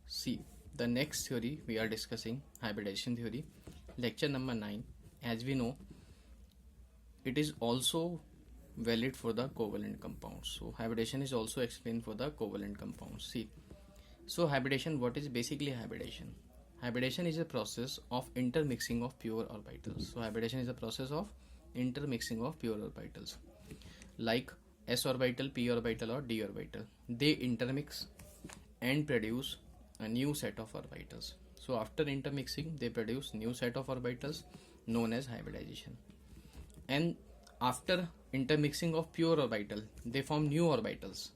See, the next theory we are discussing hybridization theory, lecture number 9. As we know, it is also valid for the covalent compounds. So, hybridization is also explained for the covalent compounds. See, so hybridization, what is basically hybridization? Hybridization is a process of intermixing of pure orbitals. So, hybridization is a process of intermixing of pure orbitals like s orbital, p orbital, or d orbital. They intermix and produce a new set of orbitals. So after intermixing, they produce new set of orbitals known as hybridization. And after intermixing of pure orbital, they form new orbitals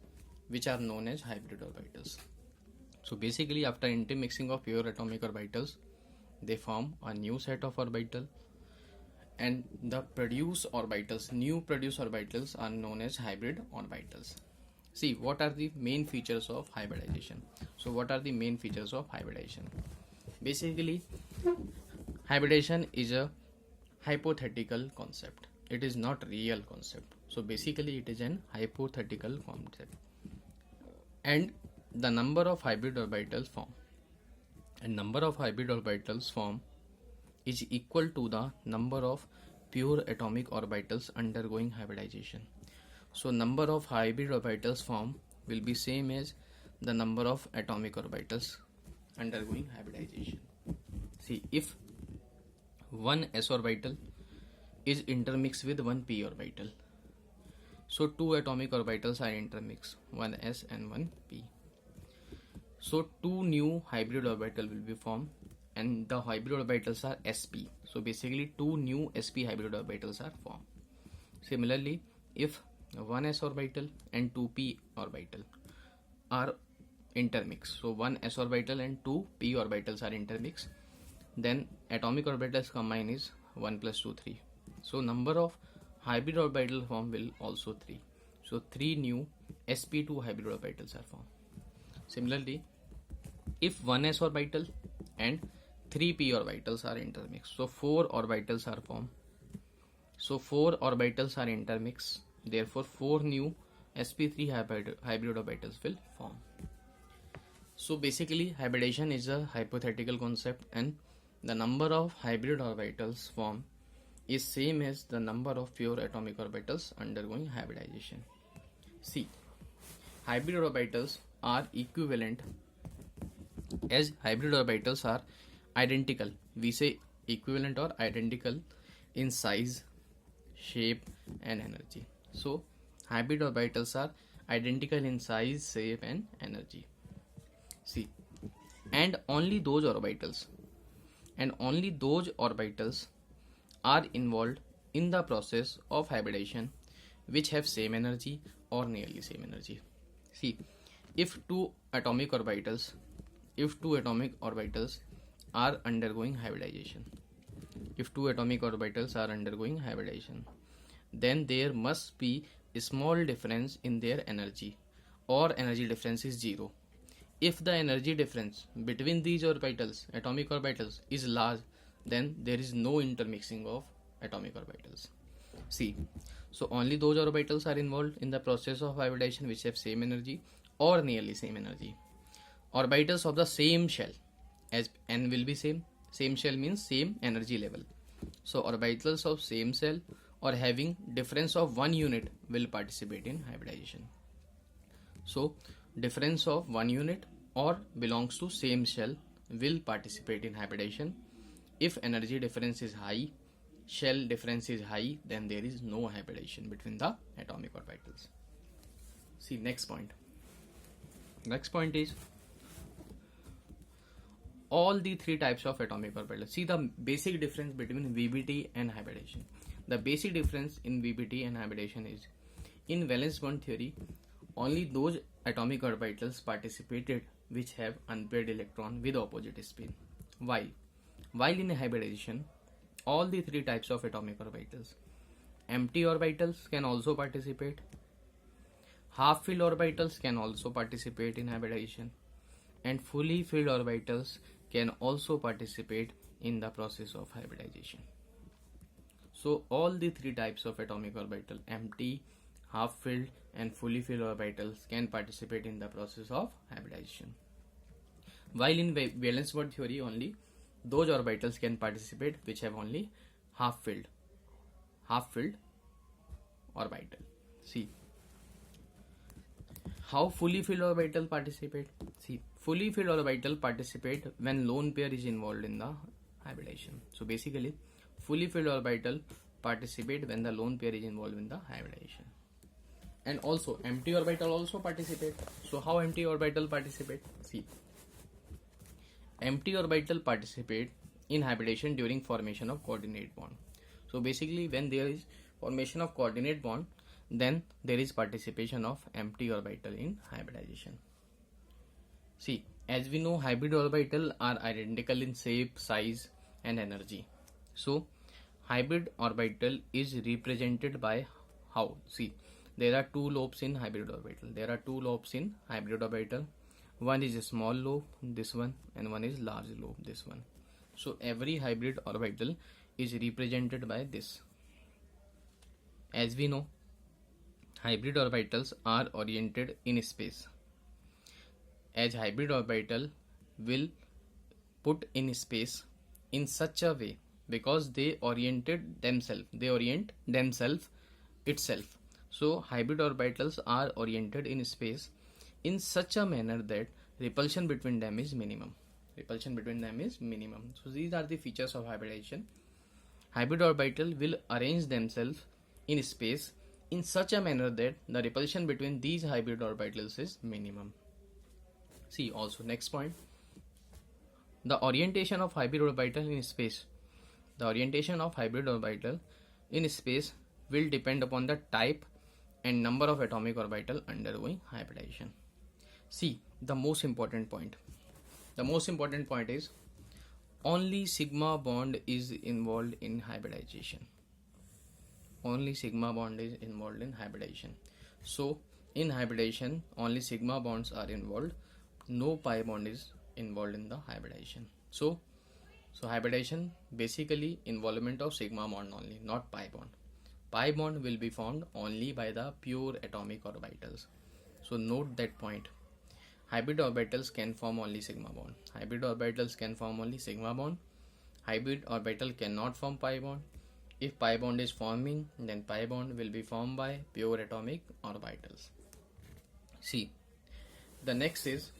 which are known as hybrid orbitals. So basically, after intermixing of pure atomic orbitals, they form a new set of orbital, and the new produced orbitals are known as hybrid orbitals. See, what are the main features of hybridization? So what are the main features of hybridization? Basically, hybridization is a hypothetical concept. It is not real concept. So basically it is an hypothetical concept. And the number of hybrid orbitals form is equal to the number of pure atomic orbitals undergoing hybridization. So number of hybrid orbitals form will be same as the number of atomic orbitals undergoing hybridization. See, if one s orbital is intermixed with one p orbital, so two atomic orbitals are intermixed, one s and one p. So two new hybrid orbital will be formed, and the hybrid orbitals are sp. So basically two new sp hybrid orbitals are formed. Similarly, if one s orbital and two p orbital are intermixed, so one s orbital and two p orbitals are intermixed, then atomic orbitals combine is 1 plus 2 3. So number of hybrid orbital form will also 3. So 3 new sp2 hybrid orbitals are formed. Similarly, if one s orbital and 3 p orbitals are intermixed, so 4 orbitals are formed. So 4 orbitals are intermixed, therefore 4 new sp3 hybrid orbitals will form. So basically hybridization is a hypothetical concept, and the number of hybrid orbitals formed is same as the number of pure atomic orbitals undergoing hybridization. See, hybrid orbitals are equivalent, as hybrid orbitals are identical. We say equivalent or identical in size, shape and energy. So hybrid orbitals are identical in size, shape and energy. See, and only those orbitals are involved in the process of hybridization which have same energy or nearly same energy. See, if two atomic orbitals are undergoing hybridization, then there must be a small difference in their energy, or energy difference is 0. If the energy difference between these atomic orbitals is large, then there is no intermixing of atomic orbitals. See, so only those orbitals are involved in the process of hybridization which have same energy or nearly same energy. Orbitals of the same shell, as n will be same shell means same energy level. So orbitals of same shell or having difference of 1 unit will participate in hybridization. So difference of 1 unit or belongs to same shell will participate in hybridization. If energy difference is high, shell difference is high, then there is no hybridization between the atomic orbitals. See, next point is all the three types of atomic orbitals. See the basic difference between VBT and hybridization. The basic difference in VBT and hybridization is, in valence bond theory, only those atomic orbitals participated which have unpaired electron with opposite spin. While in hybridization, all the three types of atomic orbitals, empty orbitals can also participate, half-filled orbitals can also participate in hybridization, and fully filled orbitals can also participate in the process of hybridization. So all the three types of atomic orbital, empty, half-filled and fully filled orbitals, can participate in the process of hybridization. While in valence bond theory only those orbitals can participate which have only half filled orbital. See how fully filled orbital participate. See, fully filled orbital participate when lone pair is involved in the hybridization. So basically fully filled orbital participate when the lone pair is involved in the hybridization. And also empty orbital also participate. So how empty orbital participate? See, empty orbital participate in hybridization during formation of coordinate bond. So basically when there is formation of coordinate bond, then there is participation of empty orbital in hybridization. See, as we know, hybrid orbital are identical in shape, size and energy. So hybrid orbital is represented by how? See, there are two lobes in hybrid orbital. One is a small lobe, this one, and one is large lobe, this one. So every hybrid orbital is represented by this. As we know, hybrid orbitals are oriented in space. As hybrid orbital will put in space in such a way because they orient themselves itself. So hybrid orbitals are oriented in space in such a manner that repulsion between them is minimum. So these are the features of hybridization. Hybrid orbital will arrange themselves in space in such a manner that the repulsion between these hybrid orbitals is minimum. See also next point, the orientation of hybrid orbital in space. The orientation of hybrid orbital in space will depend upon the type and number of atomic orbital undergoing hybridization. See, the most important point is only sigma bond is involved in hybridization. So in hybridization only sigma bonds are involved, no pi bond is involved in the hybridization. So hybridization basically involvement of sigma bond only, not pi bond. Pi bond will be formed only by the pure atomic orbitals. So note that point. Hybrid orbitals can form only sigma bond. Hybrid orbital cannot form pi bond. If pi bond is forming, then pi bond will be formed by pure atomic orbitals. See, the next is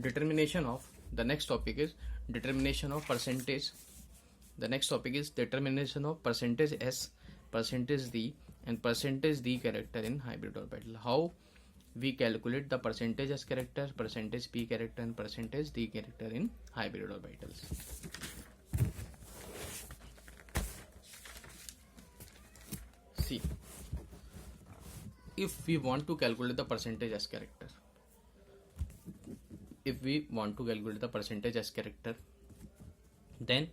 determination of, the next topic is determination of percentage. The next topic is determination of percentage S, percentage D and percentage D character in hybrid orbital. How we calculate the percentage S character, percentage P character and percentage D character in hybrid orbitals. See, if we want to calculate the percentage S character, then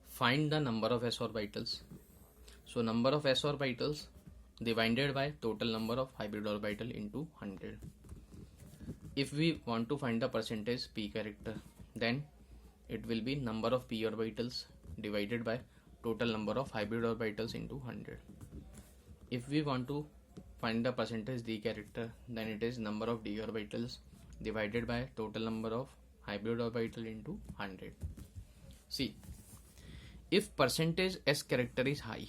find the number of S orbitals. So number of S orbitals divided by total number of hybrid orbital into 100. If we want to find the percentage P character, then it will be number of P orbitals divided by total number of hybrid orbitals into 100. If we want to find the percentage D character, then it is number of D orbitals divided by total number of hybrid orbital into 100. See, if percentage S character is high,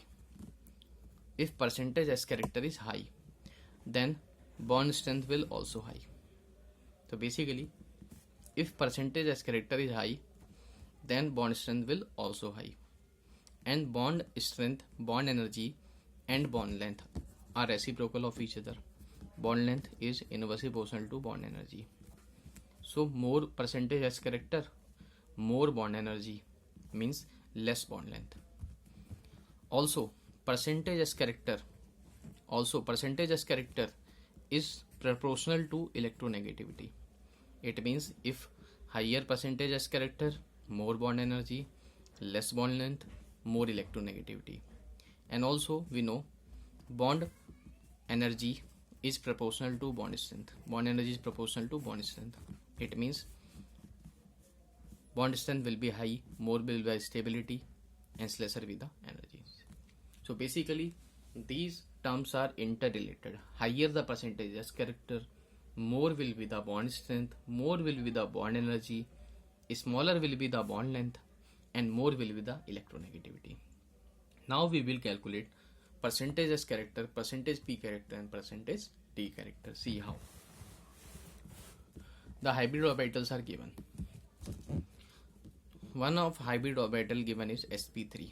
then bond strength will also high. So basically, if percentage S character is high, then bond strength will also high. And bond strength, bond energy and bond length are reciprocal of each other. Bond length is inversely proportional to bond energy. So more percentage S character, more bond energy means less bond length. Also percentage S character is proportional to electronegativity. It means if higher percentage S character, more bond energy, less bond length, more electronegativity. And also we know bond energy is proportional to bond strength. It means bond strength will be high, more will be stability and lesser with the energy. So basically these terms are interrelated. Higher the percentage S character, more will be the bond strength, more will be the bond energy, smaller will be the bond length, and more will be the electronegativity. Now we will calculate percentage S character, percentage P character, and percentage T character. See how. The hybrid orbitals are given. One of hybrid orbital given is sp3,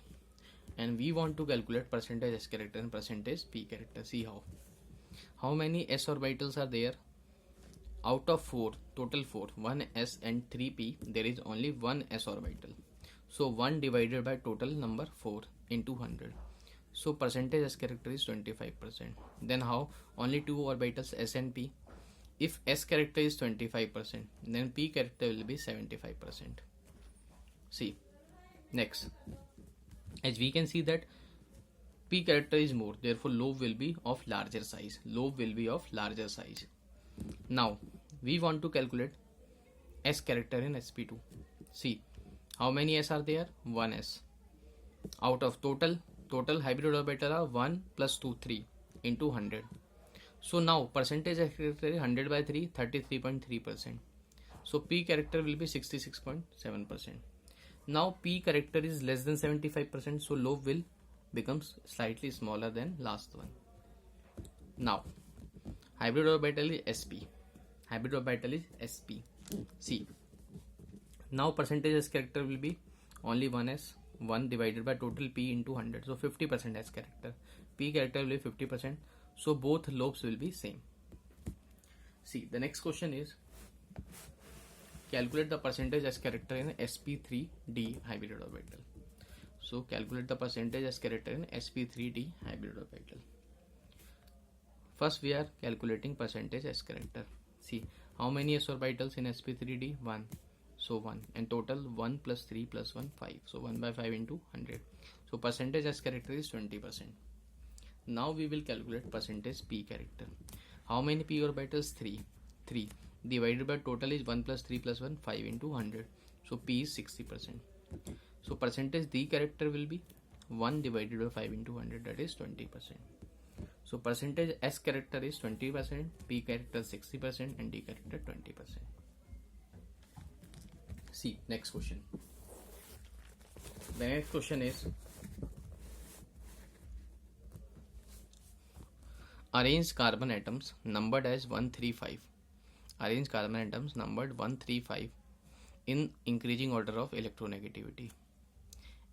and we want to calculate percentage S character and percentage P character. See how. How many S orbitals are there? Out of 4, total 4, 1 S and 3 P, there is only 1 S orbital. So 1 divided by total number 4 into 100. So percentage S character is 25%. Then how? Only 2 orbitals S and P. If S character is 25%, then P character will be 75%. See, next. As we can see that P character is more, therefore lobe will be of larger size. Lobe will be of larger size. Now, we want to calculate S character in sp2. See, how many S are there? 1 S. Out of total hybrid orbital are 1 plus 2, 3 into 100. So now percentage S character is 100 by 3, 33.3%. So P character will be 66.7%. Now P character is less than 75%, so lobe will become slightly smaller than last one. Now, hybrid orbital is sp. Hybrid orbital is sp. See, now percentage S character will be only 1s, 1 divided by total P into 100. So 50% S character. P character will be 50%. So both lobes will be same. See, the next question is calculate the percentage S character in sp3d hybrid orbital. So calculate the percentage S character in sp3d hybrid orbital. First we are calculating percentage S character. See, how many S orbitals in sp3d? 1. So 1, and total 1 plus 3 plus 1, 5. So 1 by 5 into 100. So percentage S character is 20%. Now we will calculate percentage P character. How many P orbitals? 3. 3 divided by total is 1 plus 3 plus 1, 5 into 100. So P is 60%. So percentage D character will be 1 divided by 5 into 100, that is 20%. So percentage S character is 20%, P character 60%, and D character 20%. See, next question. The next question is arrange carbon atoms numbered as 135. Arrange carbon atoms numbered 135 in increasing order of electronegativity.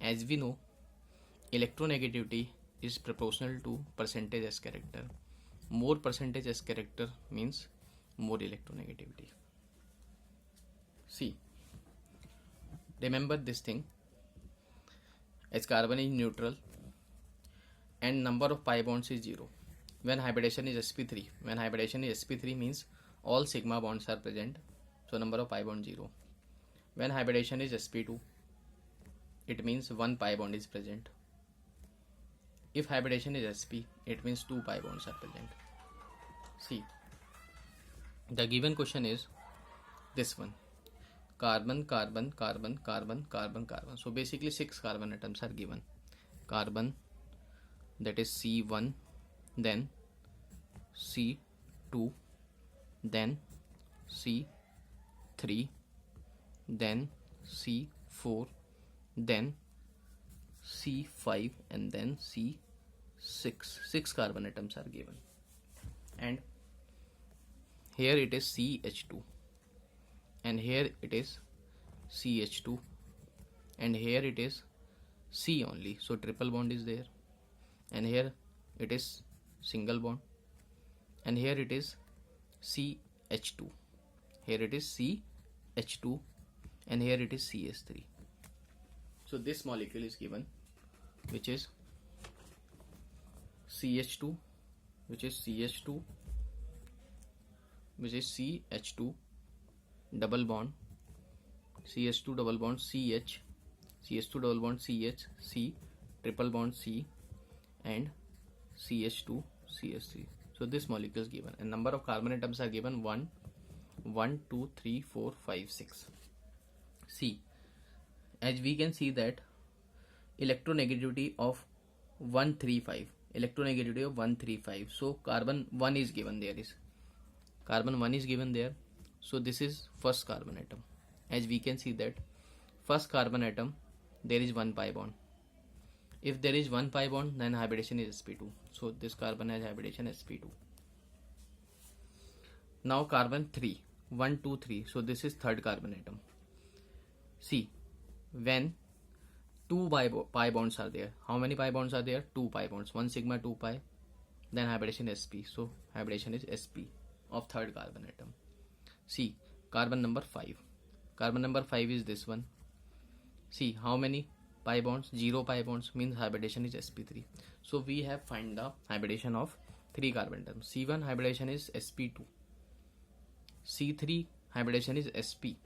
As we know, electronegativity is proportional to percentage S character. More percentage S character means more electronegativity. See, remember this thing, as carbon is neutral and number of pi bonds is 0. When hybridization is sp3, when hybridization is sp3 means all sigma bonds are present, so number of pi bond 0. When hybridization is sp2, it means 1 pi bond is present. If hybridization is sp, it means 2 pi bonds are present. See, the given question is this one: carbon, carbon, carbon, carbon, carbon, carbon. So basically 6 carbon atoms are given. Carbon, that is C1, then C2, then C3, then C4, then C5, and then C6. 6 carbon atoms are given. And here it is CH2, and here it is CH2, and here it is C only, so triple bond is there, and here it is single bond, and here it is CH2, here it is CH2, and here it is CH3. So this molecule is given, which is CH2, which is CH2, which is CH2 double bond, CH2 double bond CH, CH2 double bond CH, C, triple bond C, and CH2 CH3. So this molecule is given, and number of carbon atoms are given 1, 2, 3, 4, 5, 6. See, as we can see that electronegativity of 135, electronegativity of 135. So carbon 1 is given, there is Carbon 1 is given there. So this is first carbon atom. As we can see that first carbon atom, there is one pi bond. If there is one pi bond, then hybridization is sp2. So this carbon has hybridization sp2. Now carbon 3, 1, 2, 3. So this is third carbon atom. See, when two pi bonds are there, how many pi bonds are there? 2 pi bonds, 1 sigma 2 pi, then hybridization sp. So hybridization is sp of third carbon atom. See, carbon number 5. Carbon number 5 is this one. See, how many pi bonds? 0 pi bonds, means hybridization is sp3. So we have find the hybridization of 3 carbon atoms. C1 hybridization is sp2. C3 hybridization is sp.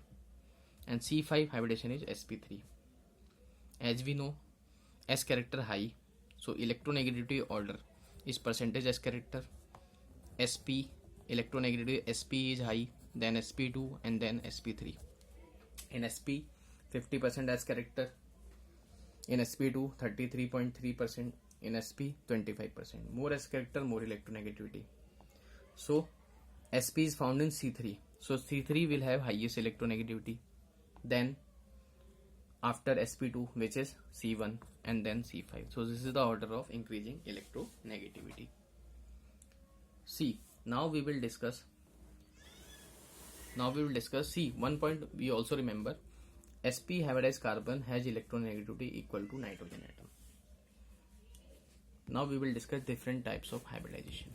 And C5 hybridization is sp3. As we know, S character high, so electronegativity order is percentage S character. sp, electronegativity sp is high, then sp2 and then sp3. In sp 50% S character, in sp2 33.3%, in sp 25%. More S character, more electronegativity. So sp is found in C3. So C3 will have highest electronegativity. Then after sp2, which is C1 and then C5. So this is the order of increasing electronegativity. See, now we will discuss. See, one point we also remember. sp hybridized carbon has electronegativity equal to nitrogen atom. Now we will discuss different types of hybridization.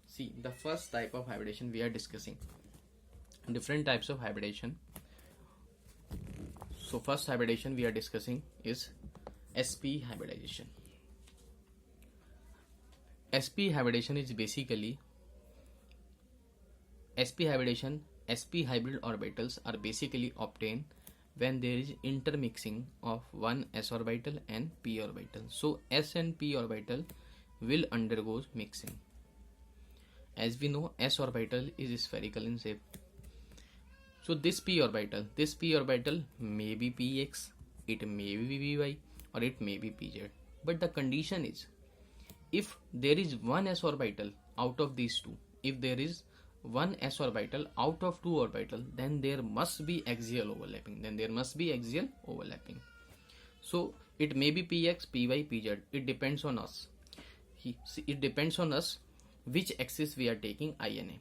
See, the first type of hybridization we are discussing. Different types of hybridization. So first hybridization we are discussing is sp hybridization. sp hybridization is basically sp hybrid orbitals are basically obtained when there is intermixing of one s orbital and p orbital. So s and p orbital will undergo mixing. As we know, s orbital is spherical in shape. So this p orbital may be px, it may be py, or it may be pz. But the condition is, if there is one s orbital out of these two, if there is one s orbital out of two orbital, then there must be axial overlapping. So it may be px, py, pz. It depends on us. Which axis we are taking INA.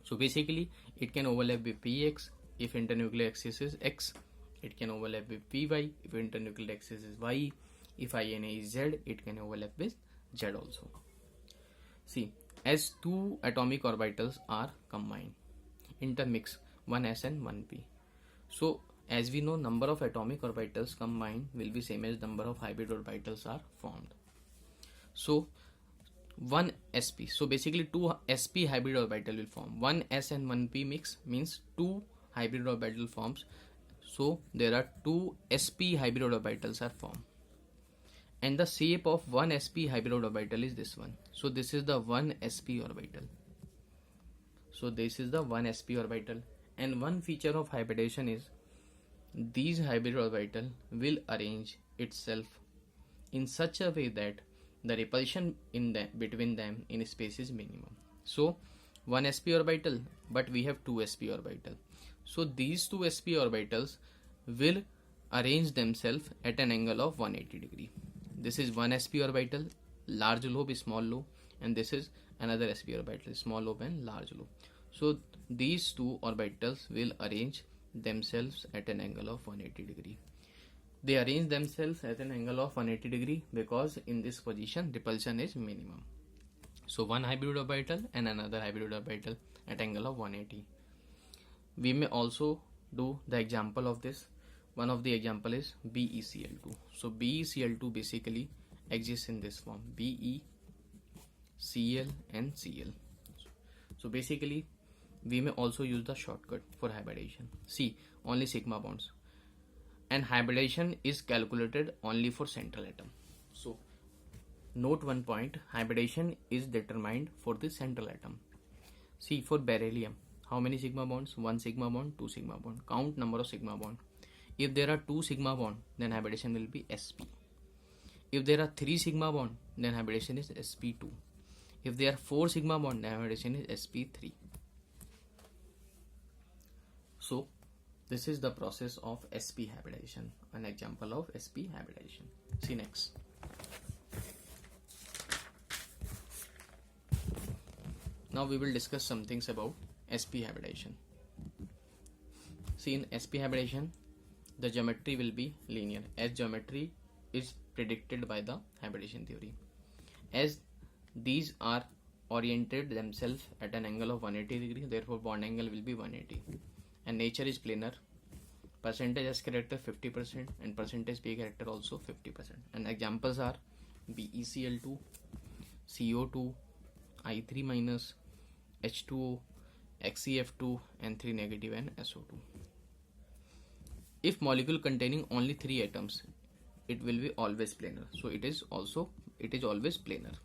So basically, it can overlap with px if internuclear axis is x. It can overlap with py if internuclear axis is y. If INA is z, it can overlap with z also. See, as two atomic orbitals are combined, intermix, one s and one p. So as we know, number of atomic orbitals combined will be same as number of hybrid orbitals are formed. So one sp, so basically two sp hybrid orbital will form. One s and one p mix means two hybrid orbital forms. So there are two sp hybrid orbitals are formed, and the shape of one sp hybrid orbital is this one. So this is the one sp orbital. And one feature of hybridization is these hybrid orbital will arrange itself in such a way that the repulsion between them in space is minimum. So one sp orbital, but we have two sp orbital. So these two sp orbitals will arrange themselves at an angle of 180 degree. This is one sp orbital, large lobe, small lobe, and this is another sp orbital, small lobe and large lobe. So these two orbitals will arrange themselves at an angle of 180 degree. They arrange themselves at an angle of 180 degree because in this position repulsion is minimum. So one hybrid orbital and another hybrid orbital at angle of 180. We may also do the example of this. One of the example is BeCl2. So BeCl2 basically exists in this form, Be, Cl and Cl. So basically we may also use the shortcut for hybridization. See, only sigma bonds. And hybridization is calculated only for central atom. So note one point, hybridization is determined for the central atom. See, for beryllium, how many sigma bonds? 1 sigma bond, 2 sigma bond. Count number of sigma bond. If there are 2 sigma bond, then hybridization will be sp. If there are 3 sigma bond, then hybridization is sp2. If there are 4 sigma bond, then hybridization is sp3. So this is the process of sp hybridization, an example of sp hybridization. See next. Now we will discuss some things about sp hybridization. See, in sp hybridization, the geometry will be linear, as geometry is predicted by the hybridization theory. As these are oriented themselves at an angle of 180 degree, therefore bond angle will be 180. And nature is planar. Percentage S character 50% and percentage P character also 50%. And examples are BeCl2, CO2, I3 minus, H2O, XeF2, N3 negative, and SO2. If molecule containing only 3 atoms, it will be always planar. So it is always planar.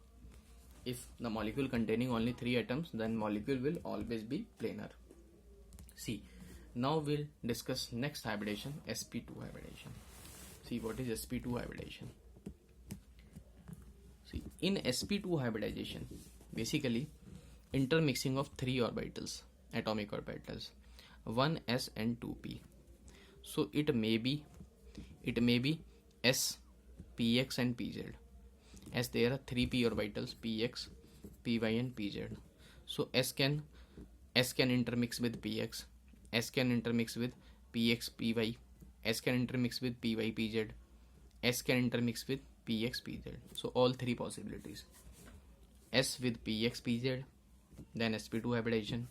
If the molecule containing only 3 atoms, then molecule will always be planar. See, now we'll discuss next hybridization, sp2 hybridization. See, what is sp2 hybridization? See, in sp2 hybridization, basically intermixing of 3 orbitals, atomic orbitals, 1s and 2p. So it may be s, px and pz, as there are 3p orbitals, px, py and pz. So s can intermix with px, s can intermix with px py, s can intermix with py pz, s can intermix with px pz. So all 3 possibilities. S with px pz, then sp2 hybridization.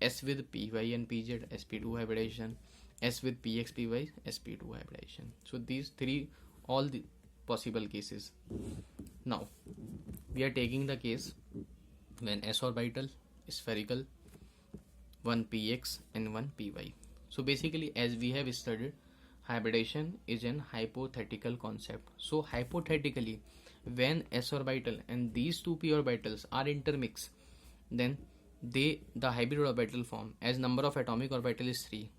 S with py and pz, sp2 hybridization. S with px py, sp2 hybridization. So these 3 all the possible cases. Now we are taking the case when s orbital is spherical, 1 px and 1 py. So basically, as we have studied, hybridization is an hypothetical concept. So hypothetically, when s orbital and these 2 p orbitals are intermixed, then the hybrid orbital form, as number of atomic orbital is 3.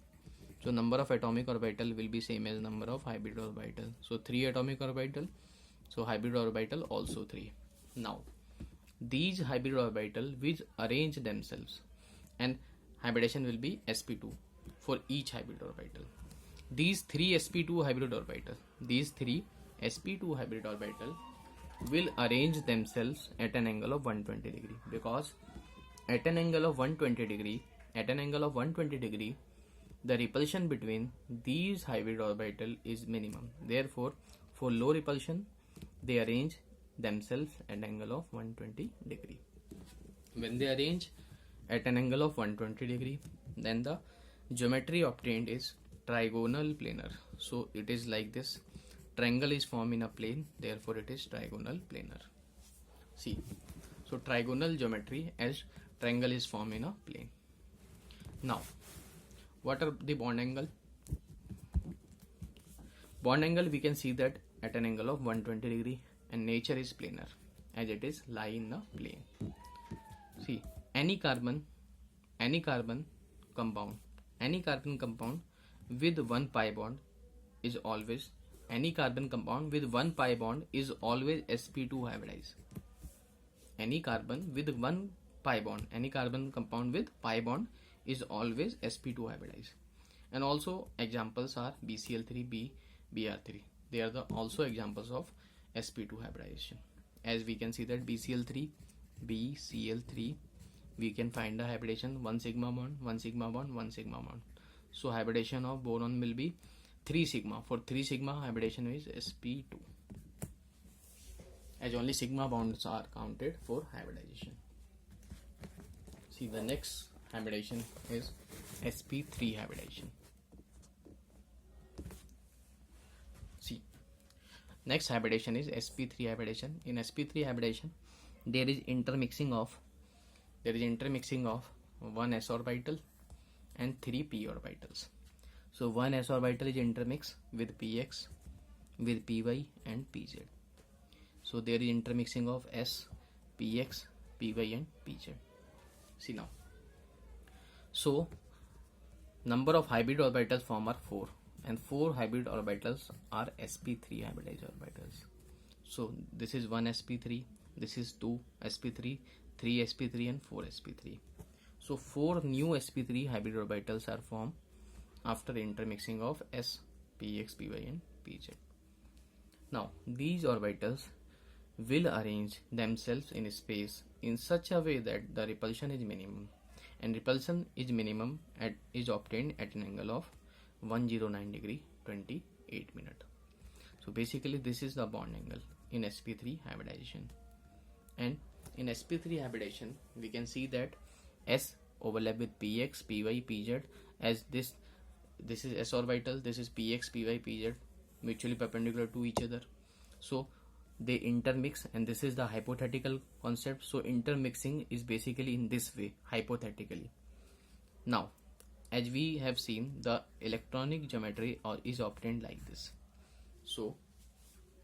So number of atomic orbital will be same as number of hybrid orbital. So 3 atomic orbital, so hybrid orbital also 3. Now these hybrid orbital will arrange themselves, and hybridization will be sp2 for each hybrid orbital. These 3 sp2 hybrid orbital, will arrange themselves at an angle of 120 degree, because at an angle of 120 degree, the repulsion between these hybrid orbital is minimum. Therefore, for low repulsion, they arrange themselves at an angle of 120 degree. When they arrange at an angle of 120 degree, then the geometry obtained is trigonal planar. So it is like this. Triangle is formed in a plane, therefore it is trigonal planar. See, so trigonal geometry, as triangle is formed in a plane. Now, what are the bond angle? Bond angle, we can see that at an angle of 120 degree, and nature is planar, as it is lie in the plane. See, any carbon compound with 1 pi bond is always sp2 hybridized. Any carbon compound with pi bond is always sp2 hybridized. And also examples are BCl3, Br3. They are also examples of sp2 hybridization. As we can see that BCl3, we can find the hybridization 1 sigma bond, 1 sigma bond, 1 sigma bond. So hybridization of boron will be 3 sigma. For 3 sigma, hybridization is sp2, as only sigma bonds are counted for hybridization. See, the next hybridization is sp3 hybridization. See, next hybridization is sp3 hybridization. In sp3 hybridization, there is intermixing of 1 s orbital and 3 p orbitals. So 1 s orbital is intermixed with px, with py and pz. So there is intermixing of s, px, py and pz. See now. So number of hybrid orbitals formed are 4, and 4 hybrid orbitals are sp3 hybridized orbitals. So this is 1 sp3, this is 2 sp3, 3 sp3 and 4 sp3. So 4 new sp3 hybrid orbitals are formed after intermixing of s, px, py and pz. Now these orbitals will arrange themselves in space in such a way that the repulsion is minimum, and repulsion is minimum is obtained at an angle of 109 degree 28 minute. So basically this is the bond angle in sp3 hybridization, and in sp3 hybridization we can see that s overlap with px, py, pz, as this is s orbital, this is px, py, pz, mutually perpendicular to each other. So they intermix, and this is the hypothetical concept. So intermixing is basically in this way, hypothetically. Now as we have seen, the electronic geometry is obtained like this. So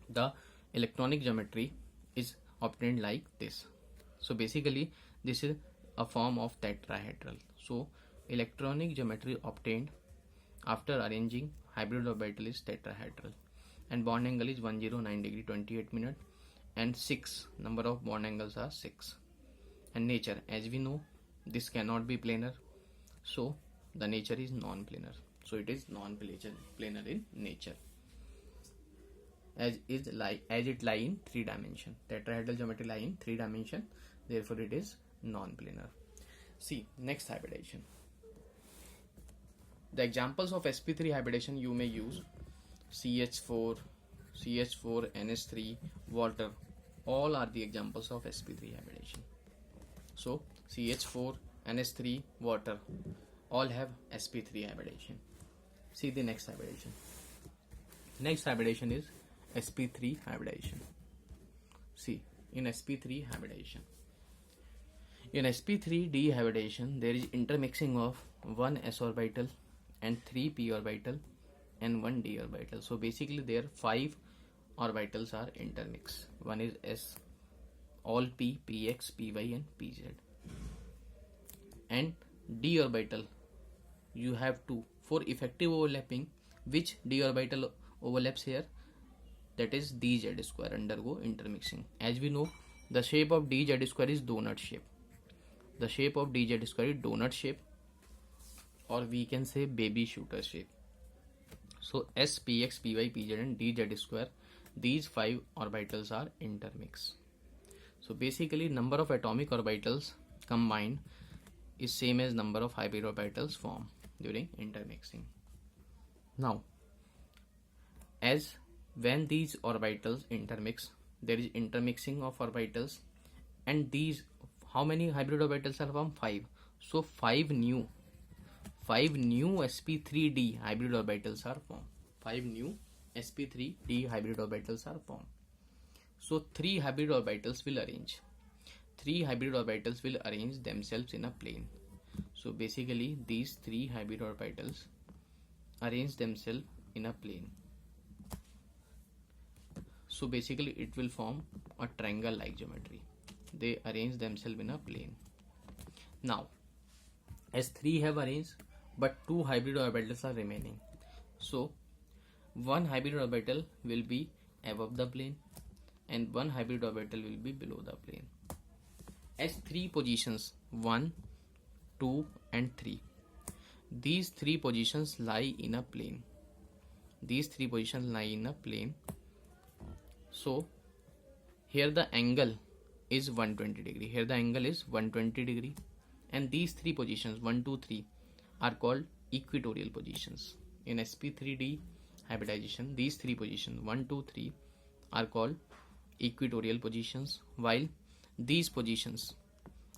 the electronic geometry is obtained like this. So basically this is a form of tetrahedral. So electronic geometry obtained after arranging hybrid orbital is tetrahedral, and bond angle is 109 degree 28 minute, and 6 number of bond angles are 6. And nature, as we know, this cannot be planar, so the nature is non-planar. So it is non-planar in nature, as it lie in 3 dimension. Tetrahedral geometry lie in 3 dimension, therefore it is non-planar. See next hybridization. The examples of sp3 hybridization you may use CH4, NH3, water. All are the examples of sp3 hybridization. So CH4, NH3, water, all have sp3 hybridization. See the next hybridization. Next hybridization is sp3 hybridization. See in sp3 hybridization. In sp3d hybridization, there is intermixing of 1 s orbital and 3 p orbital and 1 d orbital. So basically there 5 orbitals are intermixed. One is s, all p, px, py and pz. And d orbital you have 2. For effective overlapping, which d orbital overlaps here? That is dz square undergo intermixing. As we know, the shape of dz square is donut shape. The shape of dz square is donut shape, or we can say baby shooter shape. So s, px, py, pz and dz square, these 5 orbitals are intermixed. So basically number of atomic orbitals combined is same as number of hybrid orbitals formed during intermixing. Now as when these orbitals intermix, there is intermixing of orbitals, and these, how many hybrid orbitals are formed? 5. So 5 new sp3d hybrid orbitals are formed. 5 new sp3d hybrid orbitals are formed. So 3 hybrid orbitals will arrange. 3 hybrid orbitals will arrange themselves in a plane. So basically these 3 hybrid orbitals arrange themselves in a plane. So basically it will form a triangle like geometry. They arrange themselves in a plane. Now as 3 have arranged, but 2 hybrid orbitals are remaining. So 1 hybrid orbital will be above the plane and 1 hybrid orbital will be below the plane. As 3 positions, 1, 2 and 3, these 3 positions lie in a plane. These 3 positions lie in a plane. So here the angle is 120 degree. Here the angle is 120 degree. And these 3 positions, 1, 2, 3, are called equatorial positions. In sp3d hybridization, these 3 positions, 1, 2, 3, are called equatorial positions, while these positions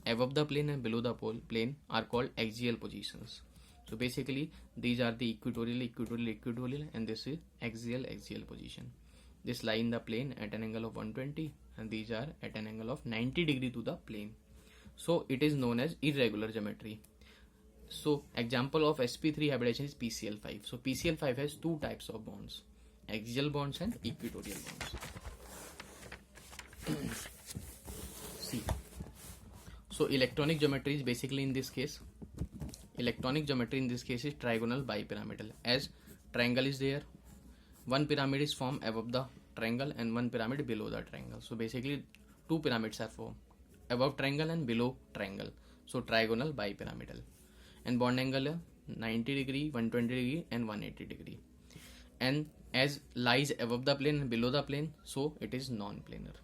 above the plane and below the plane are called axial positions. So basically these are the equatorial, and this is axial position. This lie in the plane at an angle of 120, and these are at an angle of 90 degree to the plane. So it is known as irregular geometry. So example of sp3 hybridization is PCl5. So PCl5 has 2 types of bonds, axial bonds and equatorial bonds. See, so electronic geometry is basically in this case, electronic geometry in this case is trigonal bipyramidal. As triangle is there, one pyramid is formed above the triangle and one pyramid below the triangle. So basically two pyramids are formed, above triangle and below triangle. So trigonal bipyramidal. And bond angle 90 degree, 120 degree and 180 degree. And as lies above the plane and below the plane, so it is non-planar.